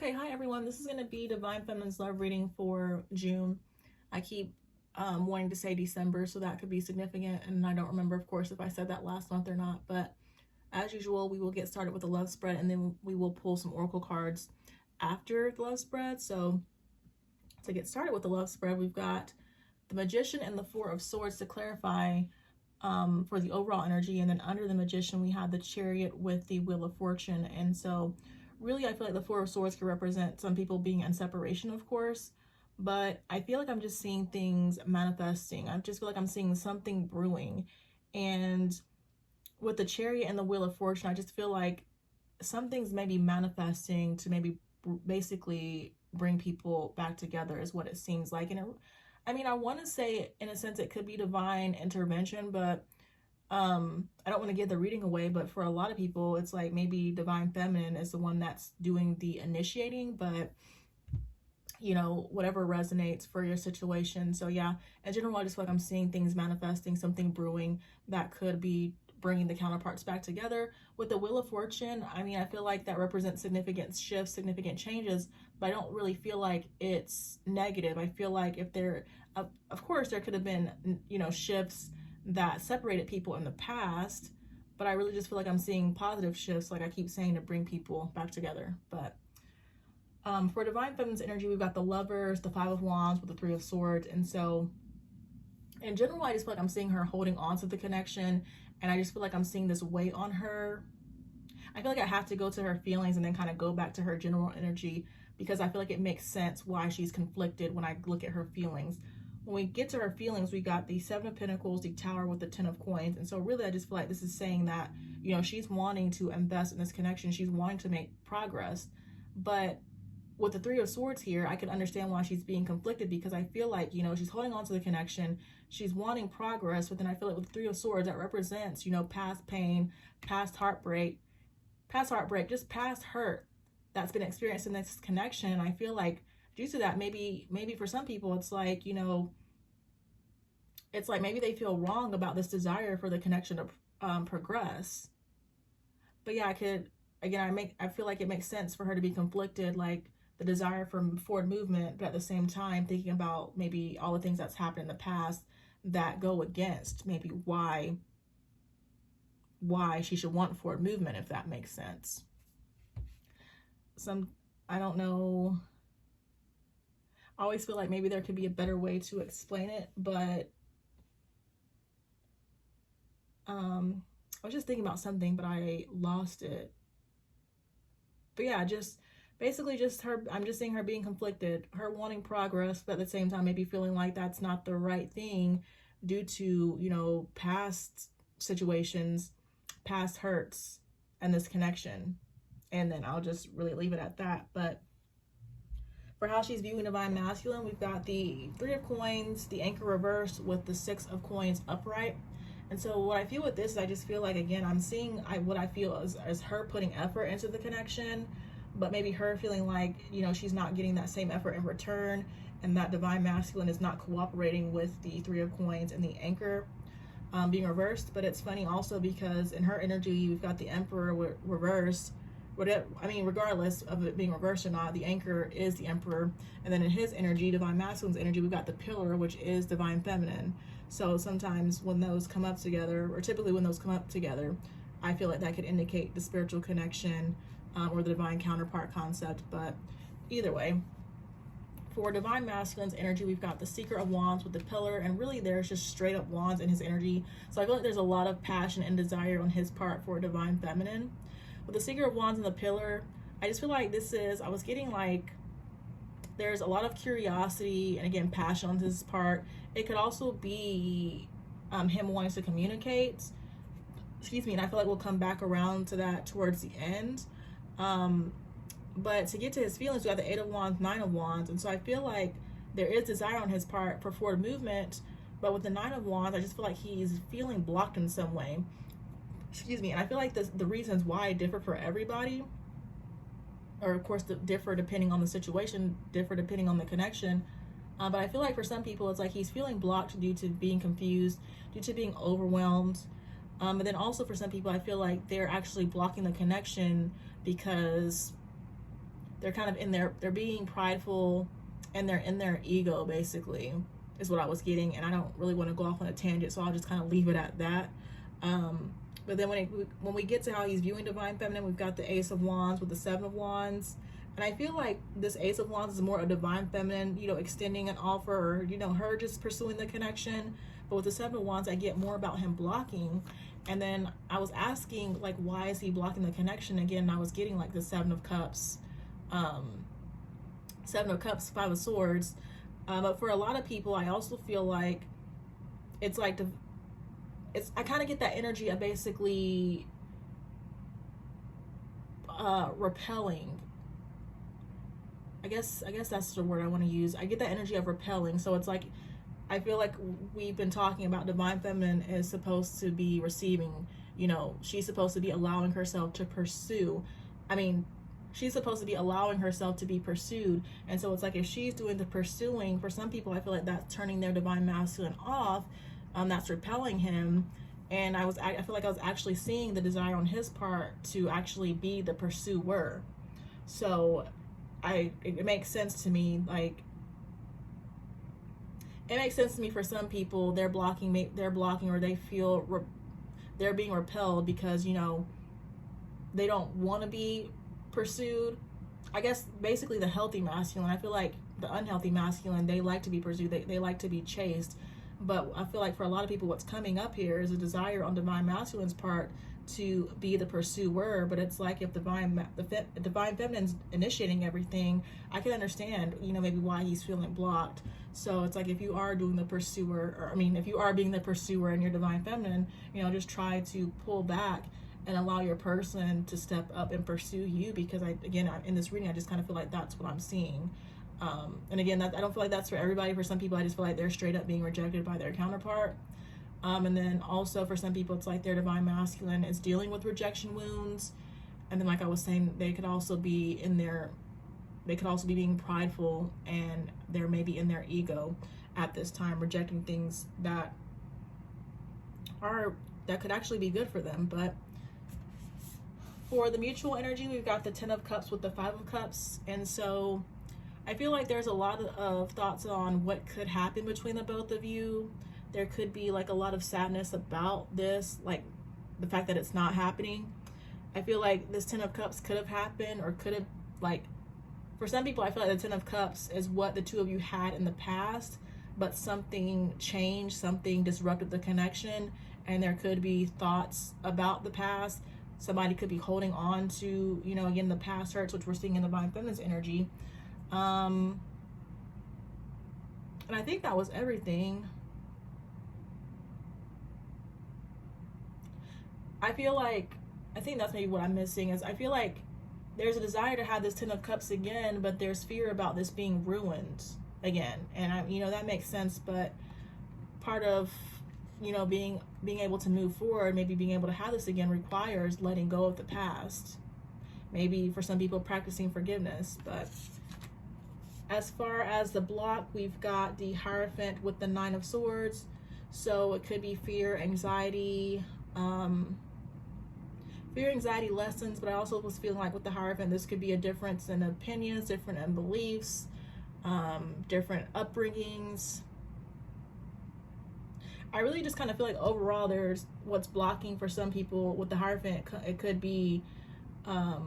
Okay, hi everyone. This is going to be Divine Feminine's love reading for June. I keep wanting to say December, so that could be significant, and I don't remember, of course, if I said that last month or not. But as usual, we will get started with the love spread, and then we will pull some oracle cards after the love spread. So to get started with the love spread, we've got the Magician and the Four of Swords to clarify for the overall energy, and then under the Magician we have the Chariot with the Wheel of Fortune. And so really I feel like the Four of Swords could represent some people being in separation, of course, but I feel like I'm just seeing things manifesting. I just feel like I'm seeing something brewing. And with the Chariot and the Wheel of Fortune, I just feel like something's maybe manifesting to maybe basically bring people back together is what it seems like. And I mean, I want to say in a sense it could be divine intervention, but I don't want to give the reading away, but for a lot of people it's like maybe Divine Feminine is the one that's doing the initiating, but you know, whatever resonates for your situation. So yeah, in general, I just feel like I'm seeing things manifesting, something brewing that could be bringing the counterparts back together. With the Wheel of Fortune, I mean, I feel like that represents significant shifts, significant changes, but I don't really feel like it's negative. I feel like if there, of course, there could have been, you know, shifts that separated people in the past, but I really just feel like I'm seeing positive shifts, like I keep saying, to bring people back together. But for Divine Feminine's energy, we've got the Lovers, the Five of Wands with the Three of Swords. And so in general, I just feel like I'm seeing her holding on to the connection, and I just feel like I'm seeing this weight on her. I feel like I have to go to her feelings and then kind of go back to her general energy, because I feel like it makes sense why she's conflicted when I look at her feelings. When we get to her feelings, we got the Seven of Pentacles, the Tower with the Ten of Coins. And so really, I just feel like this is saying that, you know, she's wanting to invest in this connection. She's wanting to make progress. But with the Three of Swords here, I can understand why she's being conflicted, because I feel like, you know, she's holding on to the connection. She's wanting progress. But then I feel like with the Three of Swords, that represents, you know, past pain, past heartbreak, just past hurt that's been experienced in this connection. And I feel like due to that, maybe for some people, it's like, you know, it's like maybe they feel wrong about this desire for the connection to progress. But yeah, I feel like it makes sense for her to be conflicted, like the desire for forward movement, but at the same time thinking about maybe all the things that's happened in the past that go against maybe why she should want forward movement, if that makes sense. I don't know. I always feel like maybe there could be a better way to explain it, but I was just thinking about something, but I lost it. But yeah, just basically just her, I'm just seeing her being conflicted, her wanting progress, but at the same time maybe feeling like that's not the right thing due to, you know, past situations, past hurts, and this connection. And then I'll just really leave it at that. But for how she's viewing Divine Masculine, we've got the Three of Coins, the Anchor reversed with the Six of Coins upright. And so what I feel with this is I just feel like, again, I'm seeing what I feel is her putting effort into the connection, but maybe her feeling like, you know, she's not getting that same effort in return, and that Divine Masculine is not cooperating with the Three of Coins and the Anchor being reversed. But it's funny also because in her energy, we've got the Emperor reversed. I mean, regardless of it being reversed or not, the Anchor is the Emperor. And then in his energy, Divine Masculine's energy, we've got the Pillar, which is Divine Feminine. So sometimes when those come up together, or typically when those come up together, I feel like that could indicate the spiritual connection or the divine counterpart concept. But either way, for Divine Masculine's energy, we've got the Seeker of Wands with the Pillar, and really there's just straight up wands in his energy. So I feel like there's a lot of passion and desire on his part for Divine Feminine. With the Seeker of Wands and the Pillar, I just feel like I was getting like, there's a lot of curiosity and, again, passion on his part. It could also be him wanting to communicate. Excuse me, and I feel like we'll come back around to that towards the end. But to get to his feelings, we have the Eight of Wands, Nine of Wands. And so I feel like there is desire on his part for forward movement. But with the Nine of Wands, I just feel like he's feeling blocked in some way. Excuse me, and I feel like the reasons why differ for everybody, or of course differ depending on the situation, differ depending on the connection. But I feel like for some people, it's like he's feeling blocked due to being confused, due to being overwhelmed. But then also for some people, I feel like they're actually blocking the connection because they're kind of in their, they're being prideful, and they're in their ego, basically, is what I was getting. And I don't really want to go off on a tangent, so I'll just kind of leave it at that. But then when we get to how he's viewing divine feminine, we've got the Ace of Wands with the Seven of Wands. And I feel like this Ace of Wands is more a divine feminine, you know, extending an offer, or, you know, her just pursuing the connection. But with the Seven of Wands, I get more about him blocking. And then I was asking, like, why is he blocking the connection? Again, I was getting like the Seven of Cups, Seven of Cups, Five of Swords. But for a lot of people, I also feel like it's like I kind of get that energy of basically repelling. I guess that's the word I want to use. I get that energy of repelling. So it's like, I feel like we've been talking about divine feminine is supposed to be receiving, you know, she's supposed to be allowing herself to pursue. I mean, she's supposed to be allowing herself to be pursued. And so it's like, if she's doing the pursuing, for some people, I feel like that's turning their divine masculine off. That's repelling him. And I feel like I was actually seeing the desire on his part to actually be the pursuer. So it makes sense to me. Like, it makes sense to me for some people, they're blocking, or they feel they're being repelled because, you know, they don't want to be pursued. I guess basically the healthy masculine. I feel like the unhealthy masculine, they like to be pursued, they like to be chased. But I feel like for a lot of people, what's coming up here is a desire on divine masculine's part to be the pursuer. But it's like, if the divine feminine's initiating everything, I can understand, you know, maybe why he's feeling blocked. So it's like, if you are doing the pursuer, or I mean, if you are being the pursuer in your divine feminine, you know, just try to pull back and allow your person to step up and pursue you. Because in this reading, I just kind of feel like that's what I'm seeing. And again, I don't feel like that's for everybody. For some people, I just feel like they're straight up being rejected by their counterpart. And then also for some people, it's like their divine masculine is dealing with rejection wounds. And then, like I was saying, they could also be being prideful, and they're maybe in their ego at this time, rejecting things that could actually be good for them. But for the mutual energy, we've got the Ten of Cups with the Five of Cups. And so I feel like there's a lot of thoughts on what could happen between the both of you. There could be like a lot of sadness about this, like the fact that it's not happening. I feel like this Ten of Cups could have happened, or could have, like, for some people, I feel like the Ten of Cups is what the two of you had in the past, but something changed, something disrupted the connection, and there could be thoughts about the past. Somebody could be holding on to, you know, again, the past hurts, which we're seeing in the divine feminine's energy. And I think that was everything. I think that's maybe what I'm missing, is I feel like there's a desire to have this Ten of Cups again, but there's fear about this being ruined again. And you know, that makes sense, but part of, you know, being able to move forward, maybe being able to have this again, requires letting go of the past. Maybe for some people, practicing forgiveness. But as far as the block, we've got the Hierophant with the Nine of Swords. So it could be fear, anxiety, lessons, but I also was feeling like with the Hierophant, this could be a difference in opinions, different in beliefs, different upbringings. I really just kind of feel like overall there's what's blocking for some people with the Hierophant. It could be, I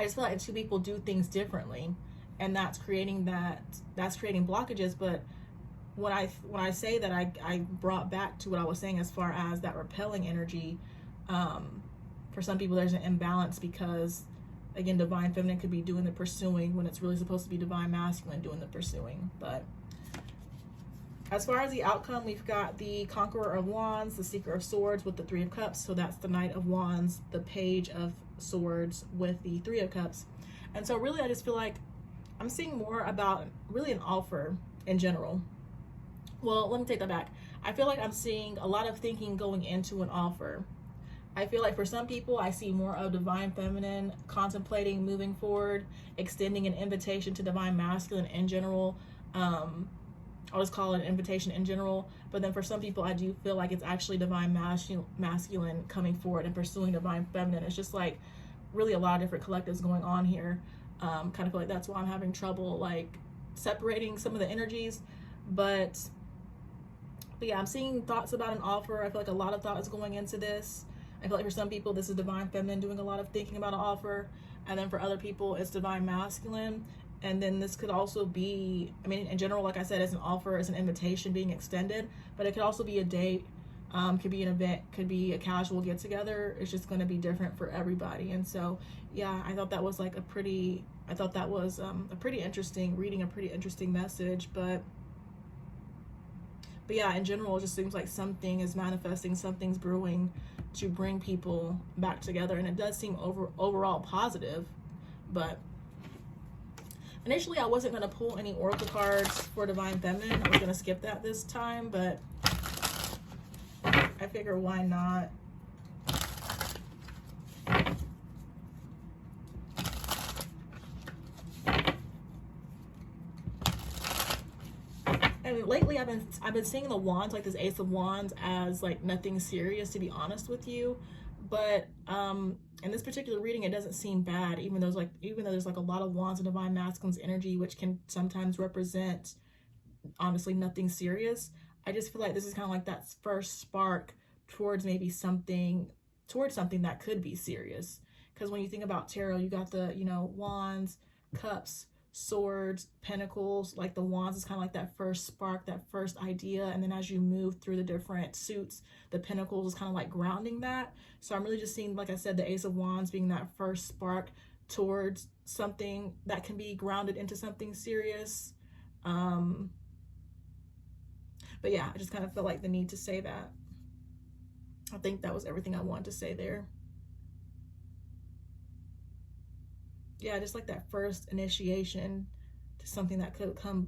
just feel like two people do things differently, and that's creating blockages. But when I say that, I brought back to what I was saying as far as that repelling energy. For some people, there's an imbalance because, again, divine feminine could be doing the pursuing when it's really supposed to be divine masculine doing the pursuing. But as far as the outcome, we've got the Conqueror of Wands, the Seeker of Swords with the Three of Cups. So that's the Knight of Wands, the Page of Swords with the Three of Cups. And so really, I just feel like I'm seeing more about really an offer in general. Well, let me take that back. I feel like I'm seeing a lot of thinking going into an offer. I feel like for some people, I see more of divine feminine contemplating moving forward, extending an invitation to divine masculine in general. I'll just call it an invitation in general. But then for some people, I do feel like it's actually divine masculine coming forward and pursuing divine feminine. It's just like really a lot of different collectives going on here. Kind of feel like that's why I'm having trouble like separating some of the energies. But yeah, I'm seeing thoughts about an offer. I feel like a lot of thought is going into this. I feel like for some people, this is divine feminine doing a lot of thinking about an offer. And then for other people, it's divine masculine. And then this could also be, I mean, in general, like I said, it's an offer, it's an invitation being extended. But it could also be a date, could be an event, could be a casual get together. It's just going to be different for everybody. And so, yeah, I thought that was like a pretty interesting reading, a pretty interesting message. But yeah, in general, it just seems like something is manifesting, something's brewing to bring people back together. And it does seem overall positive. But initially, I wasn't going to pull any oracle cards for Divine Feminine. I was going to skip that this time, but I figure why not? And lately I've been seeing the wands, like this Ace of Wands, as like nothing serious, to be honest with you. But in this particular reading, it doesn't seem bad, even though there's like a lot of wands and divine masculine's energy, which can sometimes represent honestly nothing serious. I just feel like this is kind of like that first spark towards maybe something that could be serious. Because when you think about tarot, you got the, you know, wands, cups, swords, pentacles. Like the wands is kind of like that first spark, that first idea, and then as you move through the different suits, the pentacles is kind of like grounding that. So I'm really just seeing, like I said, the Ace of Wands being that first spark towards something that can be grounded into something serious. But yeah, I just kind of felt like the need to say that. I think that was everything I wanted to say there. Yeah, just like that first initiation to something that could come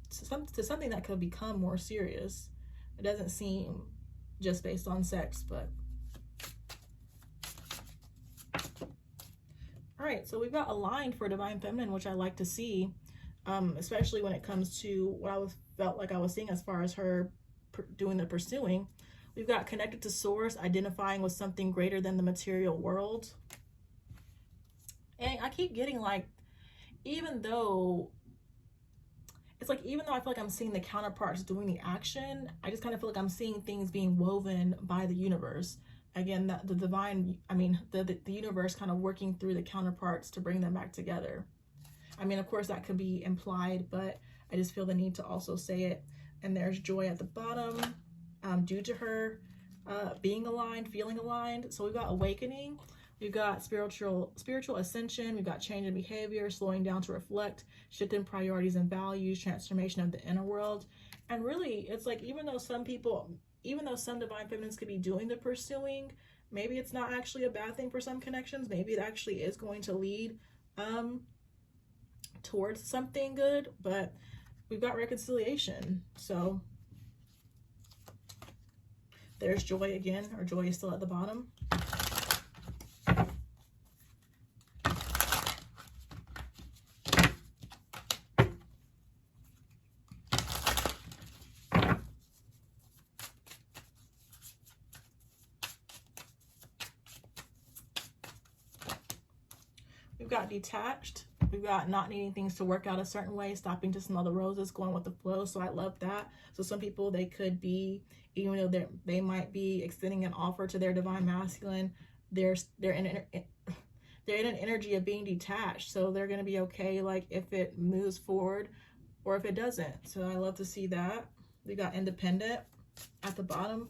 to something that could become more serious. It doesn't seem just based on sex, but all right. So we've got aligned for Divine Feminine, which I like to see, especially when it comes to what felt like I was seeing as far as her doing the pursuing. We've got connected to source, identifying with something greater than the material world. And I keep getting like, even though I feel like I'm seeing the counterparts doing the action, I just kind of feel like I'm seeing things being woven by the universe. Again, the divine, I mean, the universe kind of working through the counterparts to bring them back together. I mean, of course, that could be implied, but I just feel the need to also say it. And there's joy at the bottom, due to her being aligned, feeling aligned. So we've got awakening. We've got spiritual ascension. We've got change in behavior, slowing down to reflect, shifting priorities and values, transformation of the inner world. And really, it's like, even though some divine feminines could be doing the pursuing, maybe it's not actually a bad thing for some connections. Maybe it actually is going to lead towards something good. But we've got reconciliation. So there's joy again, or joy is still at the bottom. We've got detached. We've got not needing things to work out a certain way, stopping to smell the roses, going with the flow. So I love that. So some people, they could be, even though they might be extending an offer to their divine masculine, they're in an energy of being detached. So they're going to be okay, like if it moves forward or if it doesn't. So I love to see that. We got independent at the bottom.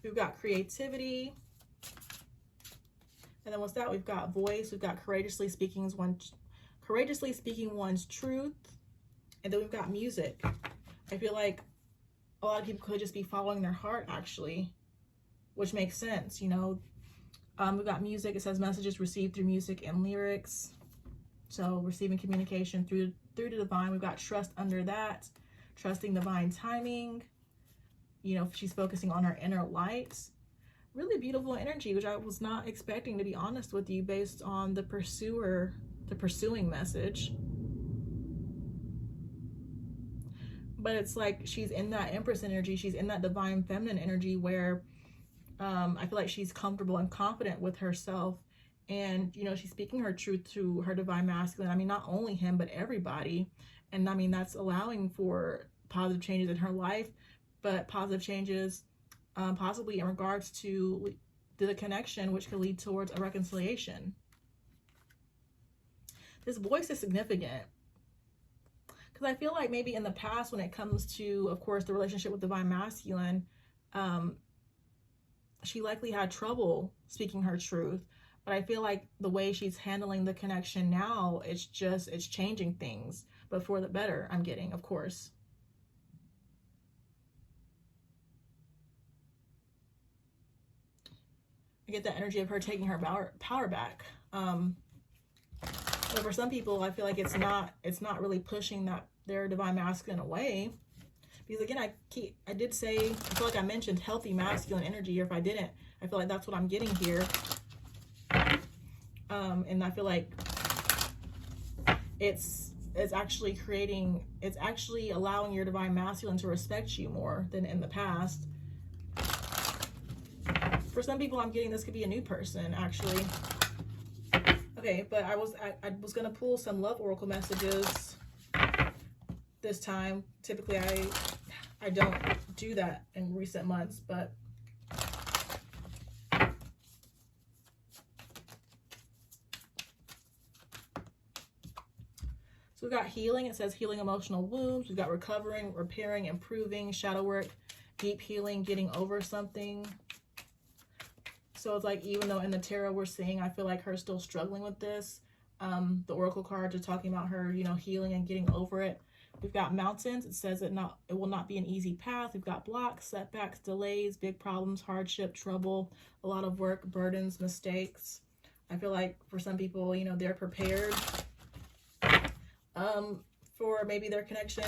We've got creativity. And then what's that? We've got voice. We've got courageously speaking one's truth. And then we've got music. I feel like a lot of people could just be following their heart, actually, which makes sense, you know. We've got music. It says messages received through music and lyrics. So receiving communication through the divine. We've got trust under that. Trusting divine timing. You know, she's focusing on her inner light. Really beautiful energy, which I was not expecting, to be honest with you, based on the pursuing message. But it's like she's in that Empress energy. She's in that divine feminine energy where I feel like she's comfortable and confident with herself. And, you know, she's speaking her truth to her divine masculine. I mean, not only him, but everybody. And I mean, that's allowing for positive changes in her life, but positive changes possibly in regards to the connection, which could lead towards a reconciliation. This voice is significant because I feel like maybe in the past, when it comes to, of course, the relationship with divine masculine, she likely had trouble speaking her truth. But I feel like the way she's handling the connection now, it's changing things, but for the better, I'm getting, of course. I get that energy of her taking her power back. But for some people, I feel like it's not really pushing their divine masculine away. Because again, I did say, I feel like I mentioned healthy masculine energy, or if I didn't, I feel like that's what I'm getting here. And I feel like it's actually allowing your divine masculine to respect you more than in the past. For some people, I'm getting this could be a new person, actually. Okay, but I was gonna pull some love oracle messages this time. Typically, I don't do that in recent months, but so we've got healing. It says healing emotional wounds. We've got recovering, repairing, improving, shadow work, deep healing, getting over something. So it's like, even though in the tarot we're seeing, I feel like her still struggling with this. The oracle cards are talking about her, you know, healing and getting over it. We've got mountains. It says it will not be an easy path. We've got blocks, setbacks, delays, big problems, hardship, trouble, a lot of work, burdens, mistakes. I feel like for some people, you know, they're prepared for maybe their connection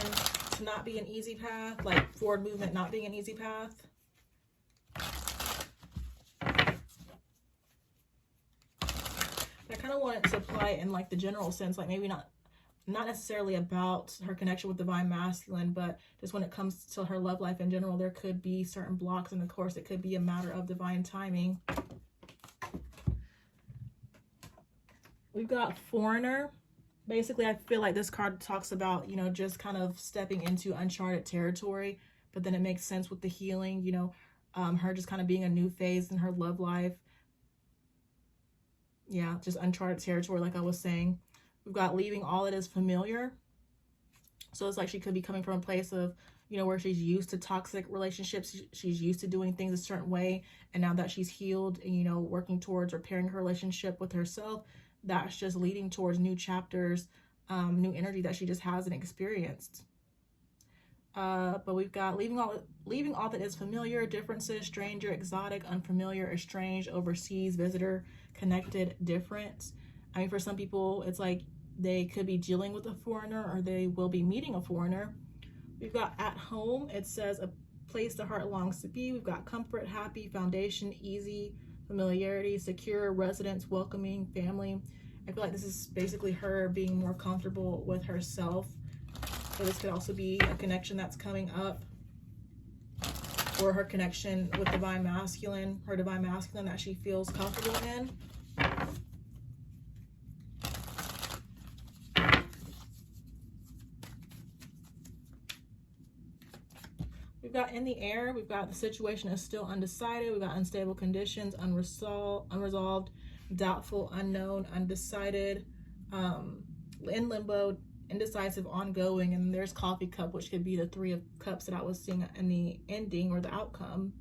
to not be an easy path, like forward movement not being an easy path. I kind of want it to apply in like the general sense, like maybe not necessarily about her connection with divine masculine, but just when it comes to her love life in general, there could be certain blocks, and of course it could be a matter of divine timing. We've got foreigner. Basically, I feel like this card talks about, you know, just kind of stepping into uncharted territory, but then it makes sense with the healing, you know, her just kind of being a new phase in her love life. Yeah, just uncharted territory, like I was saying. We've got leaving all that is familiar. So it's like she could be coming from a place of, you know, where she's used to toxic relationships. She's used to doing things a certain way. And now that she's healed and, you know, working towards repairing her relationship with herself, that's just leading towards new chapters, new energy that she just hasn't experienced. But we've got leaving all that is familiar, differences, stranger, exotic, unfamiliar, estranged, overseas, visitor, connected, different. I mean, for some people, it's like they could be dealing with a foreigner, or they will be meeting a foreigner. We've got at home. It says a place the heart longs to be. We've got comfort, happy, foundation, easy, familiarity, secure, residence, welcoming, family. I feel like this is basically her being more comfortable with herself. So this could also be a connection that's coming up, or her connection with divine masculine, her divine masculine that she feels comfortable in. We've got in the air, we've got the situation is still undecided. We've got unstable conditions, unresolved, doubtful, unknown, undecided, in limbo, indecisive, ongoing. And there's coffee cup, which could be the 3 of cups that I was seeing in the ending or the outcome.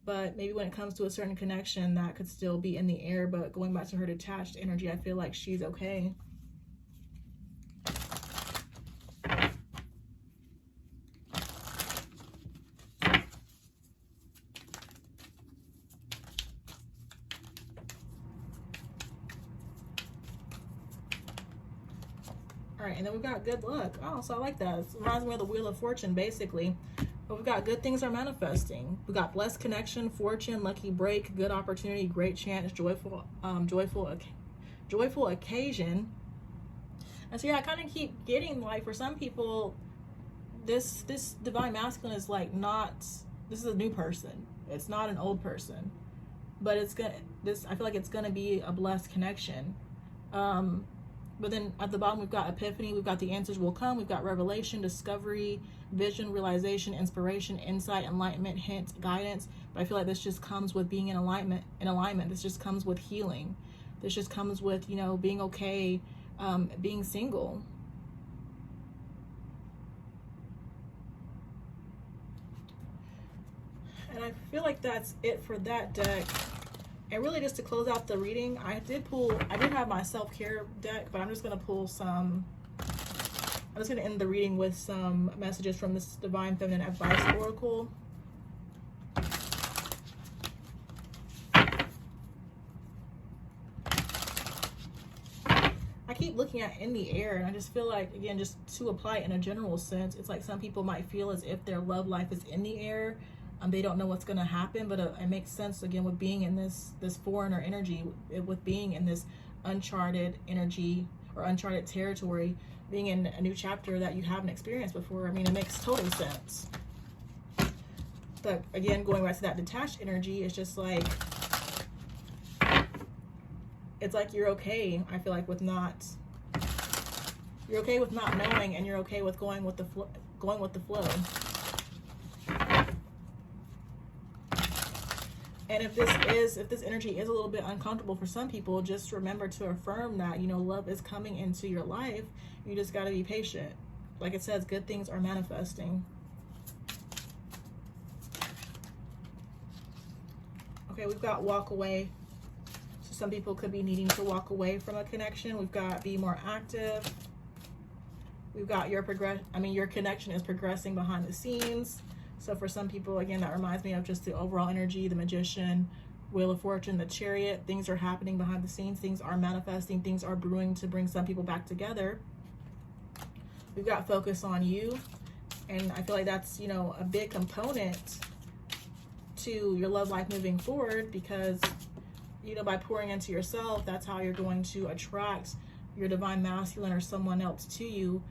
But maybe when it comes to a certain connection, that could still be in the air. But going back to her detached energy, I feel like she's okay. All right, and then we've got good luck. Oh, so I like that. It reminds me of the Wheel of Fortune, basically. But we've got good things are manifesting. We got blessed connection, fortune, lucky break, good opportunity, great chance, joyful occasion. And so yeah, I kind of keep getting like, for some people, this divine masculine is like not. This is a new person. It's not an old person, but it's gonna, I feel like it's gonna be a blessed connection. But then at the bottom, we've got epiphany, we've got the answers will come, we've got revelation, discovery, vision, realization, inspiration, insight, enlightenment, hint, guidance. But I feel like this just comes with being in alignment. This just comes with healing. This just comes with, you know, being okay, being single. And I feel like that's it for that deck. And really, just to close out the reading, I did have my self-care deck, but I'm just going to pull some, I'm just going to end the reading with some messages from this Divine Feminine Advice Oracle. I keep looking at in the air, and I just feel like, again, just to apply it in a general sense, it's like some people might feel as if their love life is in the air. They don't know what's going to happen, but it makes sense, again, with being in this foreigner energy, with being in this uncharted energy or uncharted territory, being in a new chapter that you haven't experienced before. I mean, it makes total sense. But again, going back to that detached energy, it's just like, it's like you're okay, I feel like, you're okay with not knowing, and you're okay with going with the flow. And if this energy is a little bit uncomfortable for some people, just remember to affirm that, you know, love is coming into your life. You just got to be patient. Like it says, good things are manifesting. Okay, we've got walk away. So some people could be needing to walk away from a connection. We've got be more active. We've got your connection is progressing behind the scenes. So for some people, again, that reminds me of just the overall energy, the Magician, Wheel of Fortune, the Chariot. Things are happening behind the scenes. Things are manifesting. Things are brewing to bring some people back together. We've got focus on you. And I feel like that's, you know, a big component to your love life moving forward, because, you know, by pouring into yourself, that's how you're going to attract your divine masculine or someone else to you.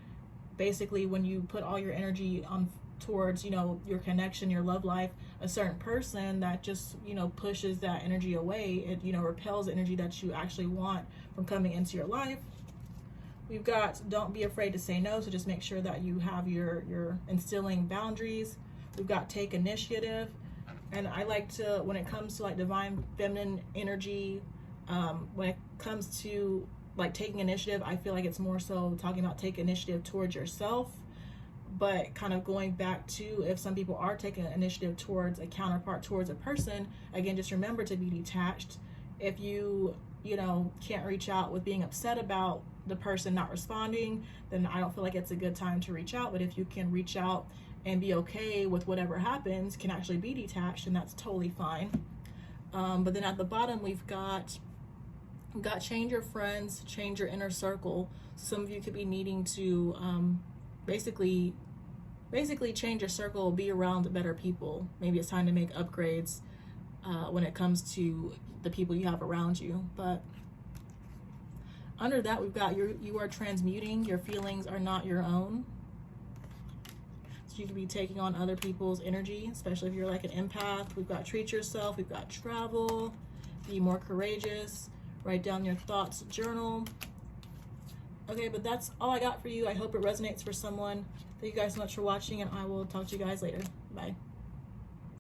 Basically, when you put all your energy on towards, you know, your connection, your love life, a certain person that just, you know, pushes that energy away, it, you know, repels the energy that you actually want from coming into your life. We've got don't be afraid to say no, so just make sure that you have your instilling boundaries. We've got take initiative, and I like to, when it comes to like divine feminine energy, when it comes to like taking initiative, I feel like it's more so talking about take initiative towards yourself. But kind of going back to, if some people are taking an initiative towards a counterpart, towards a person, again, just remember to be detached. If you know, can't reach out with being upset about the person not responding, then I don't feel like it's a good time to reach out. But if you can reach out and be okay with whatever happens, can actually be detached, and that's totally fine. But then at the bottom, we've got change your friends, change your inner circle. Some of you could be needing to basically change your circle, be around better people. Maybe it's time to make upgrades when it comes to the people you have around you. But under that, we've got you are transmuting. Your feelings are not your own. So you could be taking on other people's energy, especially if you're like an empath. We've got treat yourself. We've got travel. Be more courageous. Write down your thoughts, journal. Okay, but that's all I got for you. I hope it resonates for someone. Thank you guys so much for watching, and I will talk to you guys later. Bye.